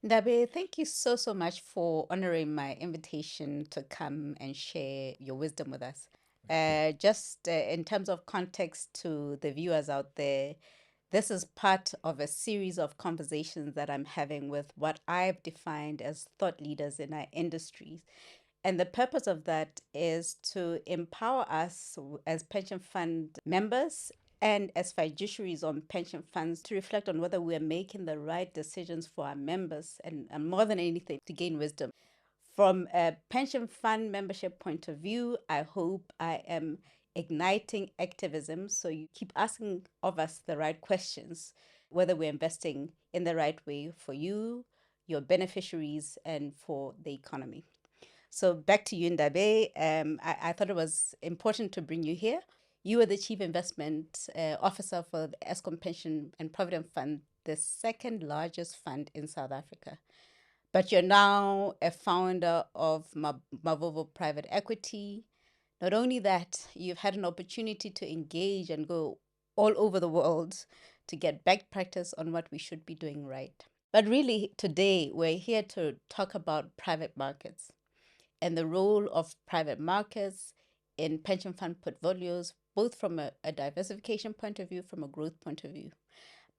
Ndabe, thank you so much for honoring my invitation to come and share your wisdom with us. Just in terms of context to the viewers out there, this is part of a series of conversations that I'm having with what I've defined as thought leaders in our industries. And the purpose of that is to empower us as pension fund members and as fiduciaries on pension funds to reflect on whether we're making the right decisions for our members and more than anything, to gain wisdom. From a pension fund membership point of view, I hope I am igniting activism. So you keep asking of us the right questions, whether we're investing in the right way for you, your beneficiaries, and for the economy. So back to you, Ndabe. I thought it was important to bring you here. You are the Chief Investment Officer for the Eskom Pension and Provident Fund, the second largest fund in South Africa. But you're now a founder of Mavovo Private Equity. Not only that, you've had an opportunity to engage and go all over the world to get back practice on what we should be doing right. But really, today we're here to talk about private markets and the role of private markets in pension fund portfolios, both from a diversification point of view, from a growth point of view.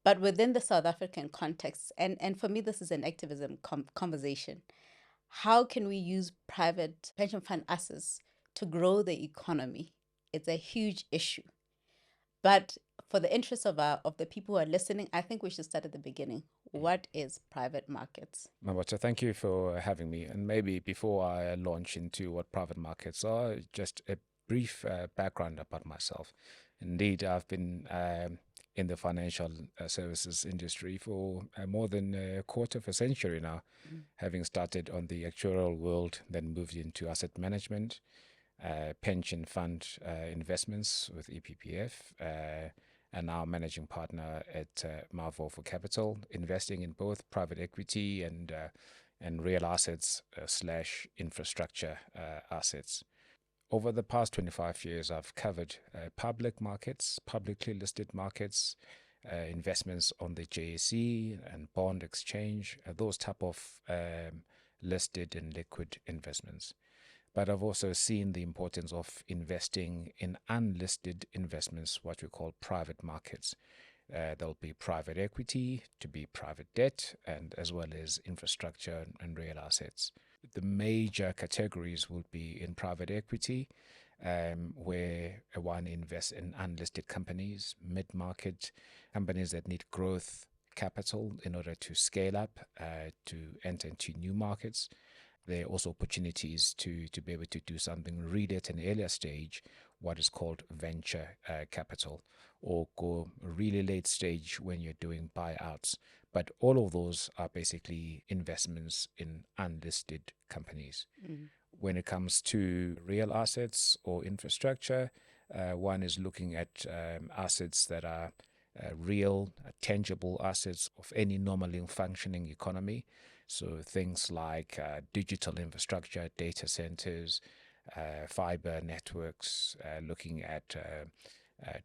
But within the South African context, and for me, this is an activism conversation. How can we use private pension fund assets to grow the economy? It's a huge issue. But for the interest of the people who are listening, I think we should start at the beginning. What is private markets? Mabacha, thank you for having me. And maybe before I launch into what private markets are, just a brief background about myself. Indeed, I've been in the financial services industry for more than a quarter of a century now, having started on the actuarial world, then moved into asset management, pension fund investments with EPPF. And now managing partner at Mavovo Capital, investing in both private equity and real assets slash infrastructure assets. Over the past 25 years, I've covered public markets, publicly listed markets, investments on the JSE and bond exchange, those type of listed and liquid investments. But I've also seen the importance of investing in unlisted investments, what we call private markets. There'll be private equity, to be private debt, and as well as infrastructure and real assets. The major categories would be in private equity, where one invests in unlisted companies, mid-market companies that need growth capital in order to scale up, to enter into new markets. There are also opportunities to be able to do something really at an earlier stage, what is called venture capital, or go really late stage when you're doing buyouts. But all of those are basically investments in unlisted companies. When it comes to real assets or infrastructure, one is looking at assets that are real, tangible assets of any normally functioning economy. So things like digital infrastructure, data centers, fiber networks, looking at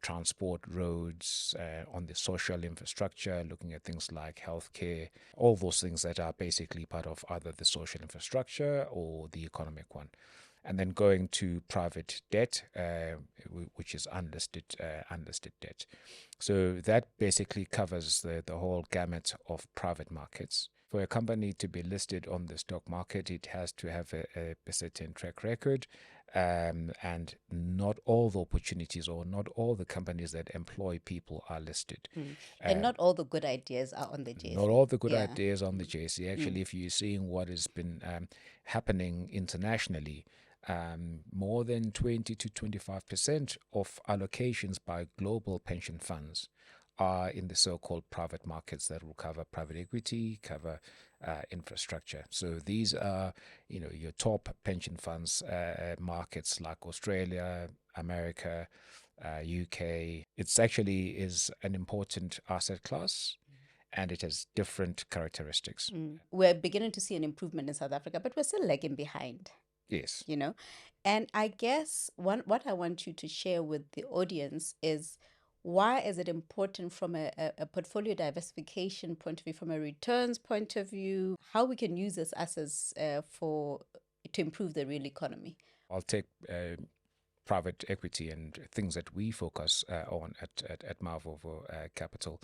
transport roads, on the social infrastructure, looking at things like healthcare, all those things that are basically part of either the social infrastructure or the economic one. And then going to private debt, which is unlisted debt. So that basically covers the whole gamut of private markets. For a company to be listed on the stock market, it has to have a certain track record, and not all the opportunities or not all the companies that employ people are listed. And not all the good ideas are on the Not JSE. all the good Yeah. ideas on the JSE. Actually, if you're seeing what has been happening internationally, more than 20 to 25% of allocations by global pension funds are in the so-called private markets that will cover private equity, cover infrastructure. So these are, your top pension funds markets like Australia, America, UK. It's actually is an important asset class, and it has different characteristics. We're beginning to see an improvement in South Africa, but we're still lagging behind, Yes. you know? And I guess what I want you to share with the audience is Why is it important from a portfolio diversification point of view, from a returns point of view, how we can use this assets to improve the real economy? I'll take private equity and things that we focus on at Mavovo Capital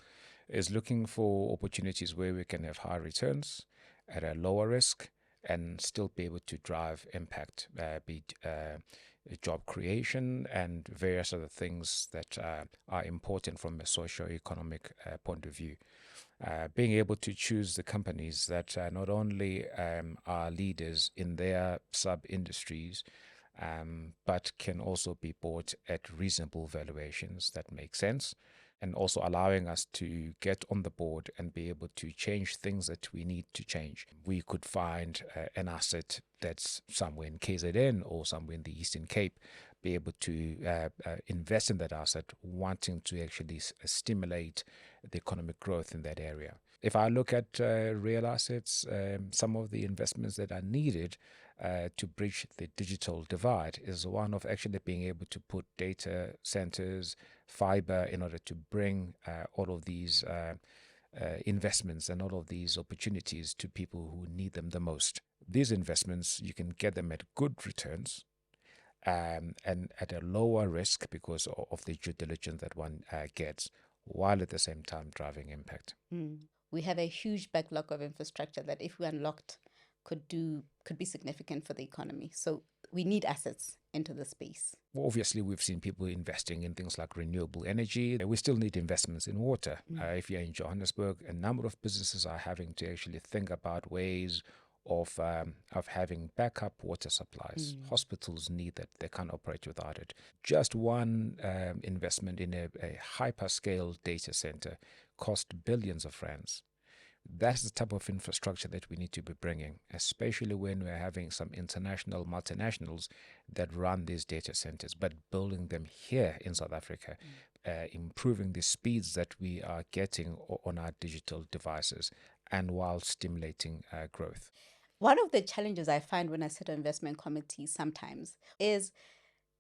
is looking for opportunities where we can have high returns at a lower risk and still be able to drive impact, be job creation and various other things that are important from a socio-economic point of view. Being able to choose the companies that not only are leaders in their sub-industries, but can also be bought at reasonable valuations that make sense, and also allowing us to get on the board and be able to change things that we need to change. We could find an asset that's somewhere in KZN or somewhere in the Eastern Cape, be able to invest in that asset, wanting to actually stimulate the economic growth in that area. If I look at real assets, some of the investments that are needed to bridge the digital divide is one of actually being able to put data centers, fiber, in order to bring all of these investments and all of these opportunities to people who need them the most. These investments, you can get them at good returns and at a lower risk because of the due diligence that one gets, while at the same time driving impact. We have a huge backlog of infrastructure that, if we unlocked, could be significant for the economy. So we need assets into the space. Well, obviously, we've seen people investing in things like renewable energy. We still need investments in water. If you're in Johannesburg, a number of businesses are having to actually think about ways of having backup water supplies. Hospitals need that; they can't operate without it. Just one investment in a hyperscale data center cost billions of rands. That's the type of infrastructure that we need to be bringing, especially when we're having some international multinationals that run these data centers, but building them here in South Africa, improving the speeds that we are getting on our digital devices, and while stimulating growth. One of the challenges I find when I sit on investment committees sometimes is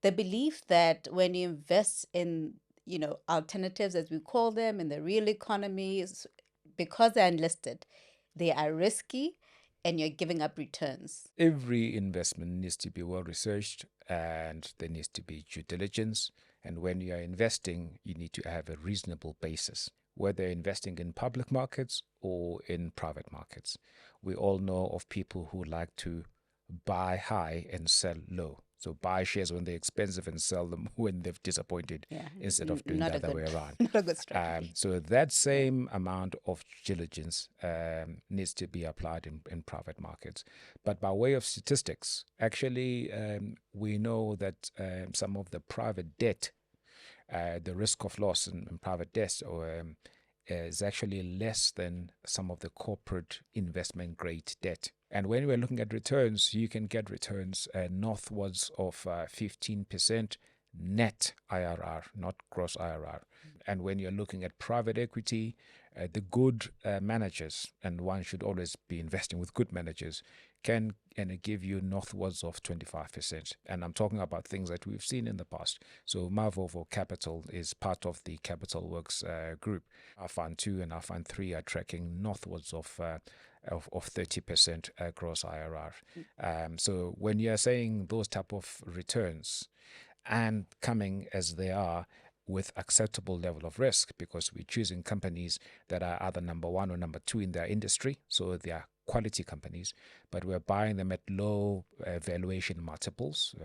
the belief that when you invest in, alternatives, as we call them, in the real economy, because they're unlisted, they are risky and you're giving up returns. Every investment needs to be well researched and there needs to be due diligence. And when you are investing, you need to have a reasonable basis, whether investing in public markets or in private markets. We all know of people who like to buy high and sell low. So buy shares when they're expensive and sell them when they've disappointed, instead of doing the other way around. Not a good strategy. So that same amount of diligence needs to be applied in private markets. But by way of statistics, actually, we know that some of the private debt, the risk of loss in private debt is actually less than some of the corporate investment grade debt. And when we're looking at returns, you can get returns northwards of 15% net IRR, not gross IRR. And when you're looking at private equity, the good managers, and one should always be investing with good managers, can give you northwards of 25%. And I'm talking about things that we've seen in the past. So Mavovo Capital is part of the Capital Works group. Our Fund 2 and our Fund 3 are tracking northwards of 30% gross IRR. So when you're saying those type of returns and coming as they are with acceptable level of risk, because we're choosing companies that are either number one or number two in their industry, so they are quality companies, but we're buying them at low valuation multiples,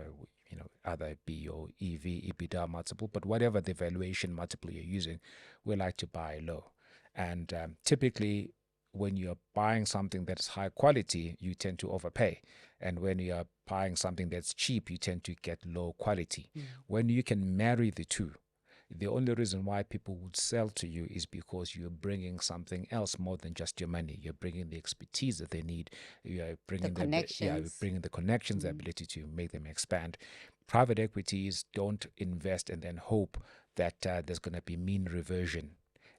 either B or EV, EBITDA multiple, but whatever the valuation multiple you're using, we like to buy low. And typically, when you're buying something that's high quality, you tend to overpay. And when you're buying something that's cheap, you tend to get low quality. When you can marry the two, the only reason why people would sell to you is because you're bringing something else more than just your money. You're bringing the expertise that they need. You're bringing the connections. The connections, the ability to make them expand. Private equities don't invest and then hope that there's going to be mean reversion.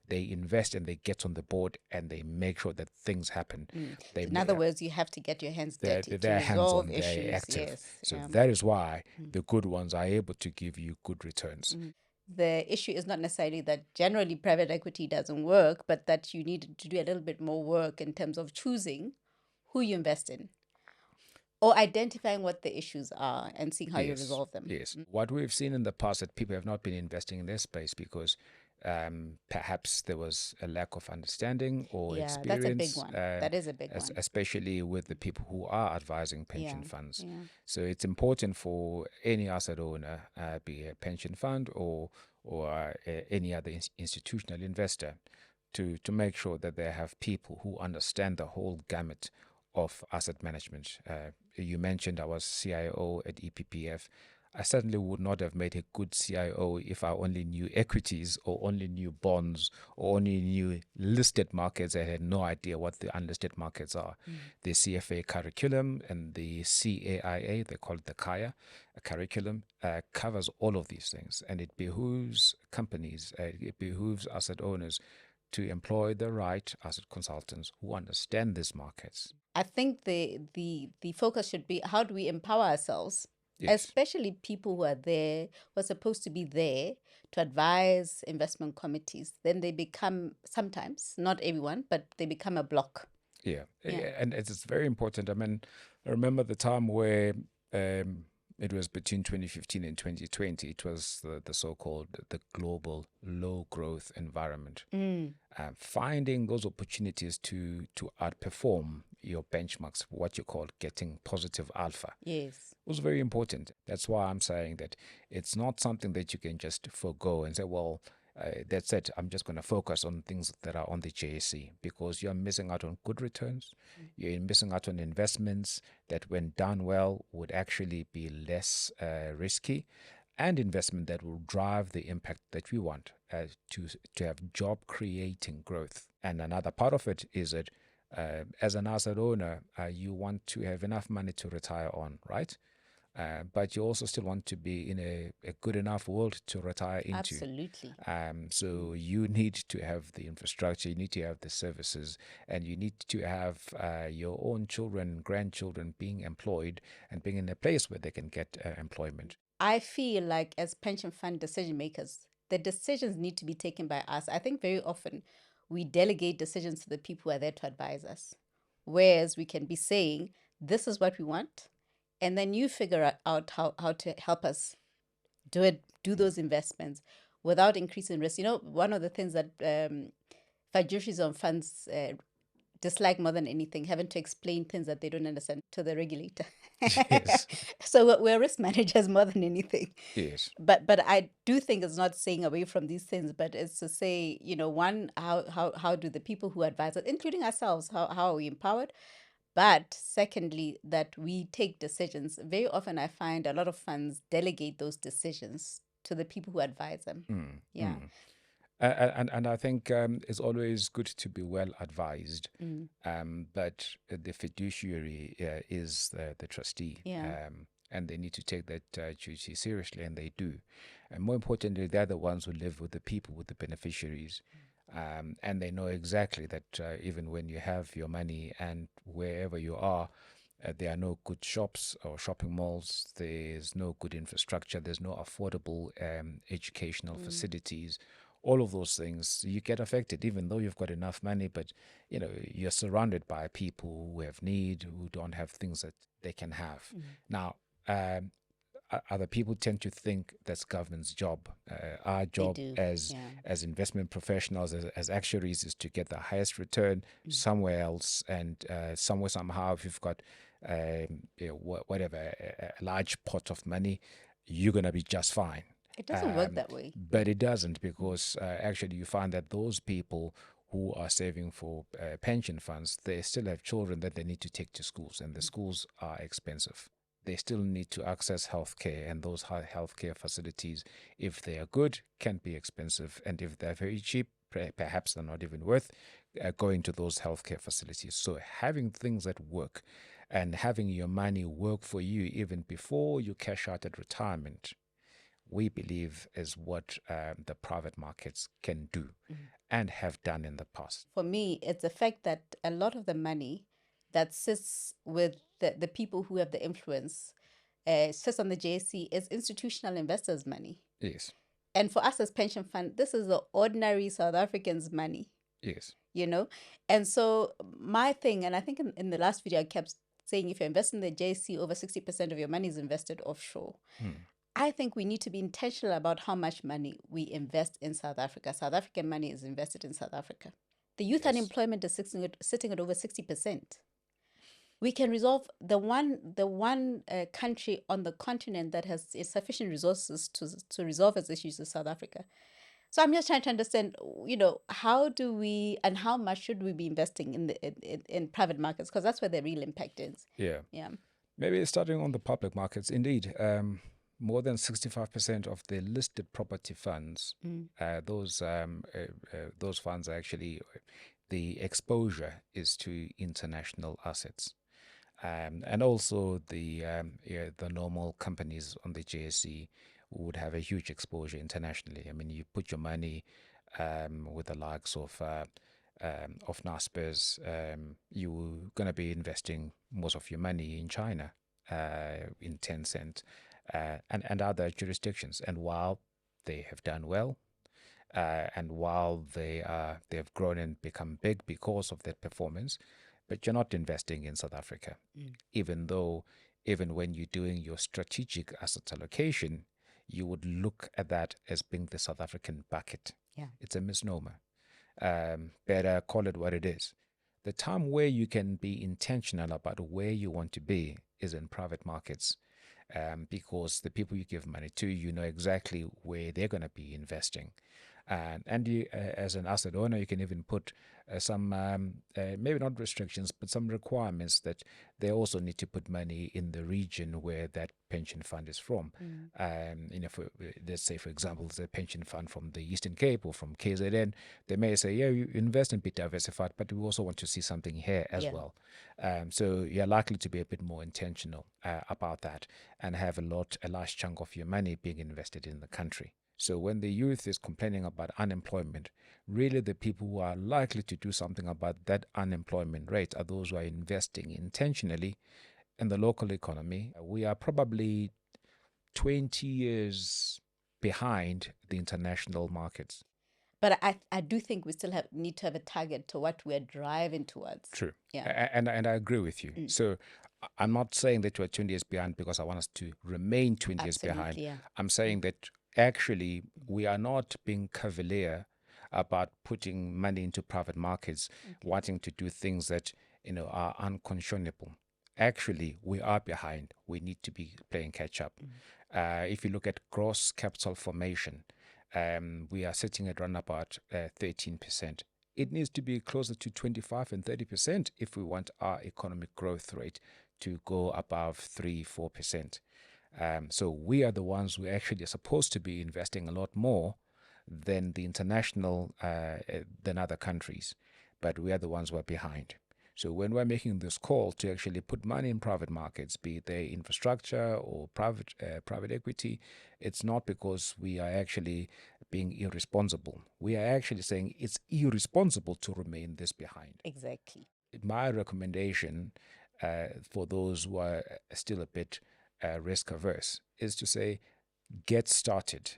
They invest and they get on the board and they make sure that things happen. In other words, you have to get your hands dirty to hands-on, resolve issues. they're active. Yes, So that is why the good ones are able to give you good returns. the issue is not necessarily that generally private equity doesn't work, but that you need to do a little bit more work in terms of choosing who you invest in or identifying what the issues are and seeing how you Yes, resolve them. yes. What we've seen in the past that people have not been investing in this space because perhaps there was a lack of understanding or Yeah, that's a big experience, one. That is a big one. especially with the people who are advising pension Yeah, funds. yeah. So it's important for any asset owner, be it a pension fund or any other institutional investor, to make sure that they have people who understand the whole gamut of asset management. You mentioned I was CIO at EPPF. I certainly would not have made a good CIO if I only knew equities or only knew bonds or only knew listed markets. I had no idea what the unlisted markets are. The CFA curriculum and the CAIA, they call it the KAIA curriculum, covers all of these things. And it behooves companies, it behooves asset owners to employ the right asset consultants who understand these markets. I think the focus should be how do we empower ourselves, Yes. especially people who are there, who are supposed to be there to advise investment committees. Then they become sometimes, not everyone, but they become a block. Yeah. Yeah. And it's very important. I mean, I remember the time where it was between 2015 and 2020. It was the so-called the global low growth environment. Mm, Finding those opportunities to outperform your benchmarks, what you call getting positive alpha, yes. was very important. That's why I'm saying that it's not something that you can just forego and say, well, that's it. I'm just going to focus on things that are on the JSE because you're missing out on good returns. You're missing out on investments that, when done well, would actually be less risky and investment that will drive the impact that we want to have job creating growth. And another part of it is that as an asset owner, you want to have enough money to retire on, right? But you also still want to be in a good enough world to retire into. Absolutely. So you need to have the infrastructure, you need to have the services, and you need to have your own children, grandchildren being employed and being in a place where they can get employment. I feel like as pension fund decision makers, the decisions need to be taken by us. I think very often we delegate decisions to the people who are there to advise us. Whereas we can be saying, this is what we want, and then you figure out how to help us do those investments without increasing risk. You know, one of the things that fiduciaries on funds dislike more than anything, having to explain things that they don't understand to the regulator. Yes, So we're risk managers more than anything. yes, But I do think it's not staying away from these things, but it's to say, one, how do the people who advise us, including ourselves, how are we empowered? But secondly, that we take decisions. Very often I find a lot of funds delegate those decisions to the people who advise them. mm, Yeah. mm. And I think it's always good to be well advised, Mm. but the fiduciary is the trustee, Yeah. and they need to take that duty seriously, and they do. And more importantly, they're the ones who live with the people, with the beneficiaries, and they know exactly that even when you have your money and wherever you are, there are no good shops or shopping malls. There's no good infrastructure. There's no affordable educational facilities. All of those things, you get affected, even though you've got enough money. But you're surrounded by people who have need, who don't have things that they can have. Now, other people tend to think that's government's job. Our They job do. as Yeah. investment professionals, as actuaries, is to get the highest return somewhere else, and somewhere somehow, if you've got whatever a large pot of money, you're gonna be just fine. It doesn't work that way. But it doesn't, because actually you find that those people who are saving for pension funds, they still have children that they need to take to schools, and the schools are expensive. They still need to access healthcare, and those healthcare facilities, if they are good, can be expensive, and if they're very cheap, perhaps they're not even worth going to those healthcare facilities. So having things that work and having your money work for you even before you cash out at retirement, we believe is what the private markets can do and have done in the past. For me, it's the fact that a lot of the money that sits with the people who have the influence sits on the JSE is institutional investors' money. Yes. And for us as pension fund, this is the ordinary South Africans' money, Yes. you know? And so my thing, and I think in the last video I kept saying, if you invest in the JC, over 60% of your money is invested offshore. I think we need to be intentional about how much money we invest in South Africa. South African money is invested in South Africa. The youth Yes. unemployment is sitting at over 60%. We can resolve the one country on the continent that has sufficient resources to resolve its issues is South Africa. So I'm just trying to understand, how do we and how much should we be investing in private markets, because that's where the real impact is. Yeah. Yeah. Maybe starting on the public markets, indeed, more than 65% of the listed property funds, those funds are actually, the exposure is to international assets. And also the normal companies on the JSE would have a huge exposure internationally. I mean, you put your money with the likes of Naspers, you're going to be investing most of your money in China, in Tencent, and other jurisdictions. And while they have done well, and while they've grown and become big because of their performance, but you're not investing in South Africa, even when you're doing your strategic asset allocation, you would look at that as being the South African bucket. Yeah. It's a misnomer. Better call it what it is. The time where you can be intentional about where you want to be is in private markets, because the people you give money to, you know exactly where they're going to be investing. And you, as an asset owner, you can even put some, maybe not restrictions, but some requirements that they also need to put money in the region where that pension fund is from. Let's say, for example, the pension fund from the Eastern Cape or from KZN, they may say, yeah, you invest in bit diversified, but we also want to see something here as well. So you're likely to be a bit more intentional about that and have a large chunk of your money being invested in the country. So when the youth is complaining about unemployment, really the people who are likely to do something about that unemployment rate are those who are investing intentionally in the local economy. We are probably 20 years behind the international markets. But I do think we still need to have a target to what we're driving towards. True. Yeah. And I agree with you. So I'm not saying that we're 20 years behind because I want us to remain 20 years behind. Yeah. I'm saying that actually we are not being cavalier about putting money into private markets, wanting to do things that are unconscionable. Actually, we are behind. We need to be playing catch up. If you look at gross capital formation, we are sitting at around about 13%. It needs to be closer to 25 and 30% if we want our economic growth rate to go above 3-4%. So we are the ones who actually are supposed to be investing a lot more than the international, than other countries, but we are the ones who are behind. So when we're making this call to actually put money in private markets, be they infrastructure or private equity, it's not because we are actually being irresponsible. We are actually saying it's irresponsible to remain this behind. Exactly. My recommendation for those who are still a bit risk averse is to say, get started.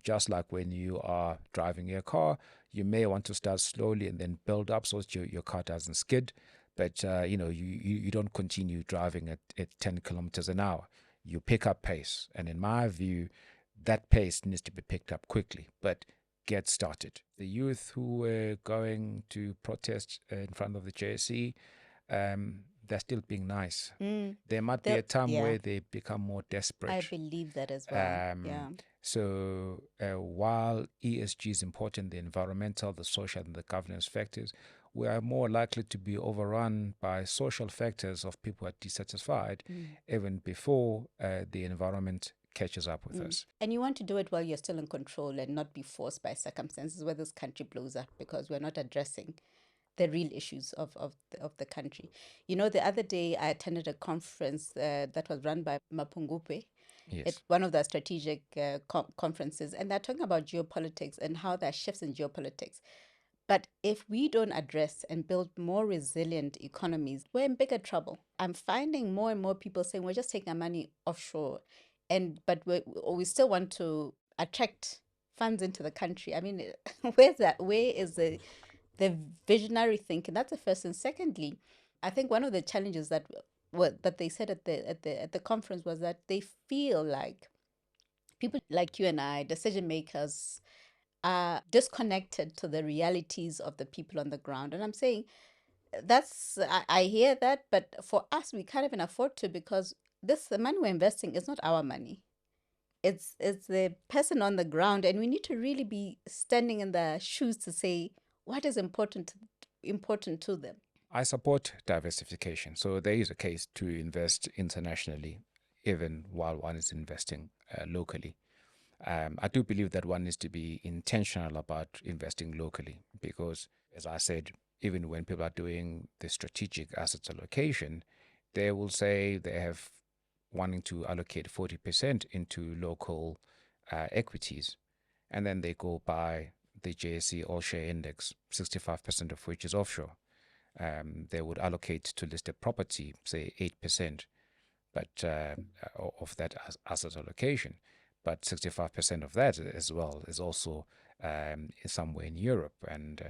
Just like when you are driving your car, you may want to start slowly and then build up so that your car doesn't skid. But you don't continue driving at 10 kilometers an hour. You pick up pace, and in my view, that pace needs to be picked up quickly. But get started. The youth who were going to protest in front of the JSE, they're still being nice. There might be a time where they become more desperate. I believe that as well. So while ESG is important, the environmental, the social, and the governance factors, we are more likely to be overrun by social factors of people who are dissatisfied even before the environment catches up with us. And you want to do it while you're still in control and not be forced by circumstances where this country blows up because we're not addressing the real issues of the country. The other day I attended a conference that was run by Mapungubwe. Yes. It's one of the strategic conferences, and they're talking about geopolitics and how there are shifts in geopolitics. But if we don't address and build more resilient economies, we're in bigger trouble. I'm finding more and more people saying we're just taking our money offshore, but we still want to attract funds into the country. I mean, where's that? Where is the visionary thinking? That's the first. And secondly, I think one of the challenges that what that they said at the conference was that they feel like people like you and I, decision makers, are disconnected to the realities of the people on the ground. And I'm saying I hear that, but for us, we can't even afford to, because the money we're investing is not our money. It's the person on the ground, and we need to really be standing in their shoes to say what is important to them. I support diversification. So there is a case to invest internationally, even while one is investing locally. I do believe that one needs to be intentional about investing locally because, as I said, even when people are doing the strategic assets allocation, they will say they have wanting to allocate 40% into local equities, and then they go buy the JSE All Share Index, 65% of which is offshore. They would allocate to listed property, say 8%, but of that asset allocation. But 65% of that as well is also somewhere in Europe and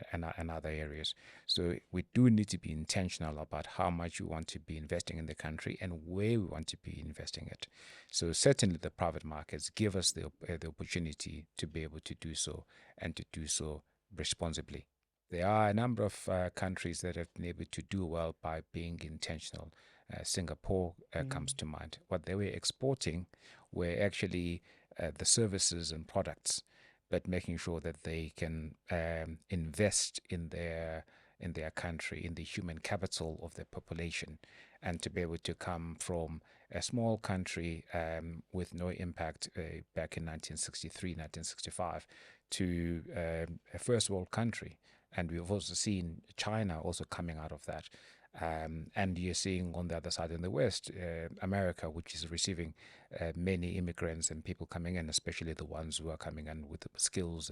other areas. So we do need to be intentional about how much we want to be investing in the country and where we want to be investing it. So certainly the private markets give us the opportunity to be able to do so and to do so responsibly. There are a number of countries that have been able to do well by being intentional. Singapore comes to mind. What they were exporting were actually the services and products, but making sure that they can invest in their country, in the human capital of their population, and to be able to come from a small country with no impact back in 1963, 1965 to a first world country. And we've also seen China also coming out of that. And you're seeing on the other side in the West, America, which is receiving many immigrants and people coming in, especially the ones who are coming in with the skills.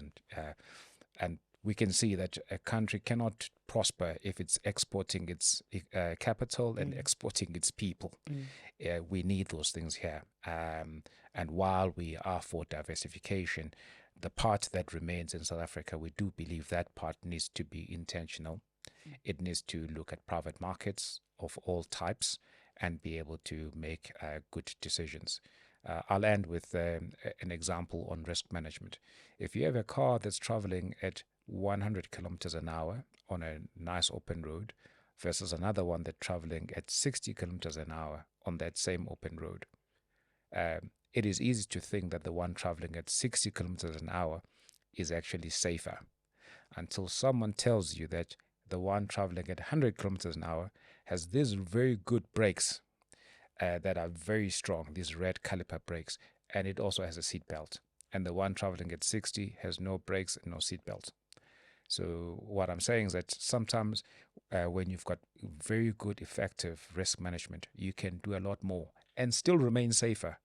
And we can see that a country cannot prosper if it's exporting its capital and exporting its people. We need those things here. And while we are for diversification, the part that remains in South Africa, we do believe that part needs to be intentional. It needs to look at private markets of all types and be able to make good decisions. I'll end with an example on risk management. If you have a car that's traveling at 100 kilometers an hour on a nice open road versus another one that's traveling at 60 kilometers an hour on that same open road, it is easy to think that the one traveling at 60 kilometers an hour is actually safer until someone tells you that the one traveling at 100 kilometers an hour has these very good brakes that are very strong, these red caliper brakes, and it also has a seat belt. And the one traveling at 60 has no brakes and no seat belt. So what I'm saying is that sometimes when you've got very good, effective risk management, you can do a lot more and still remain safer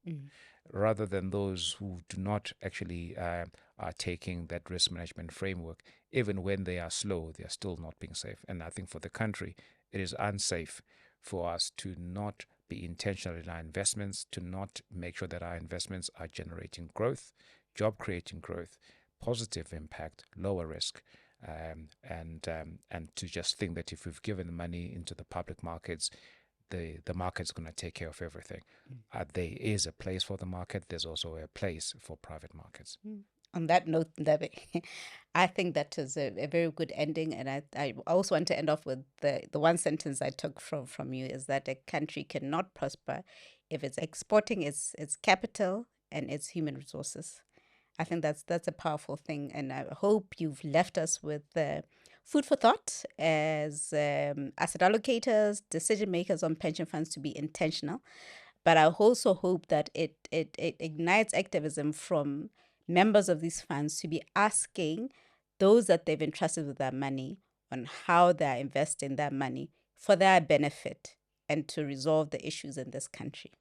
rather than those who do not actually are taking that risk management framework. Even when they are slow, they are still not being safe. And I think for the country, it is unsafe for us to not be intentional in our investments, to not make sure that our investments are generating growth, job creating growth, positive impact, lower risk. And to just think that if we've given the money into the public markets, the market's going to take care of everything. There is a place for the market. There's also a place for private markets. On that note, Ndabe, I think that is a very good ending. And I also want to end off with the one sentence I took from you is that a country cannot prosper if it's exporting its capital and its human resources. I think that's a powerful thing. And I hope you've left us with food for thought as asset allocators, decision makers on pension funds to be intentional. But I also hope that it ignites activism from members of these funds to be asking those that they've entrusted with their money on how they're investing their money for their benefit and to resolve the issues in this country.